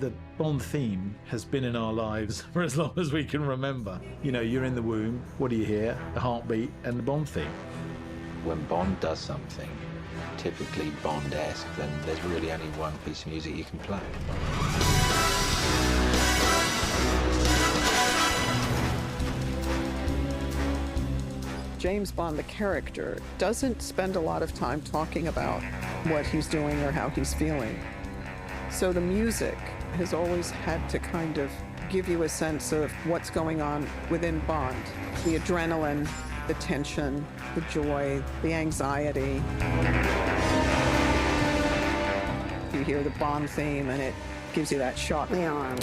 The Bond theme has been in our lives for as long as we can remember. You know, you're in the womb, what do you hear? The heartbeat and the Bond theme. When Bond does something typically Bond-esque, then there's really only one piece of music you can play. James Bond, the character, doesn't spend a lot of time talking about what he's doing or how he's feeling. So the music has always had to kind of give you a sense of what's going on within Bond. The adrenaline, the tension, the joy, the anxiety. You hear the Bond theme and it gives you that shot in the arm.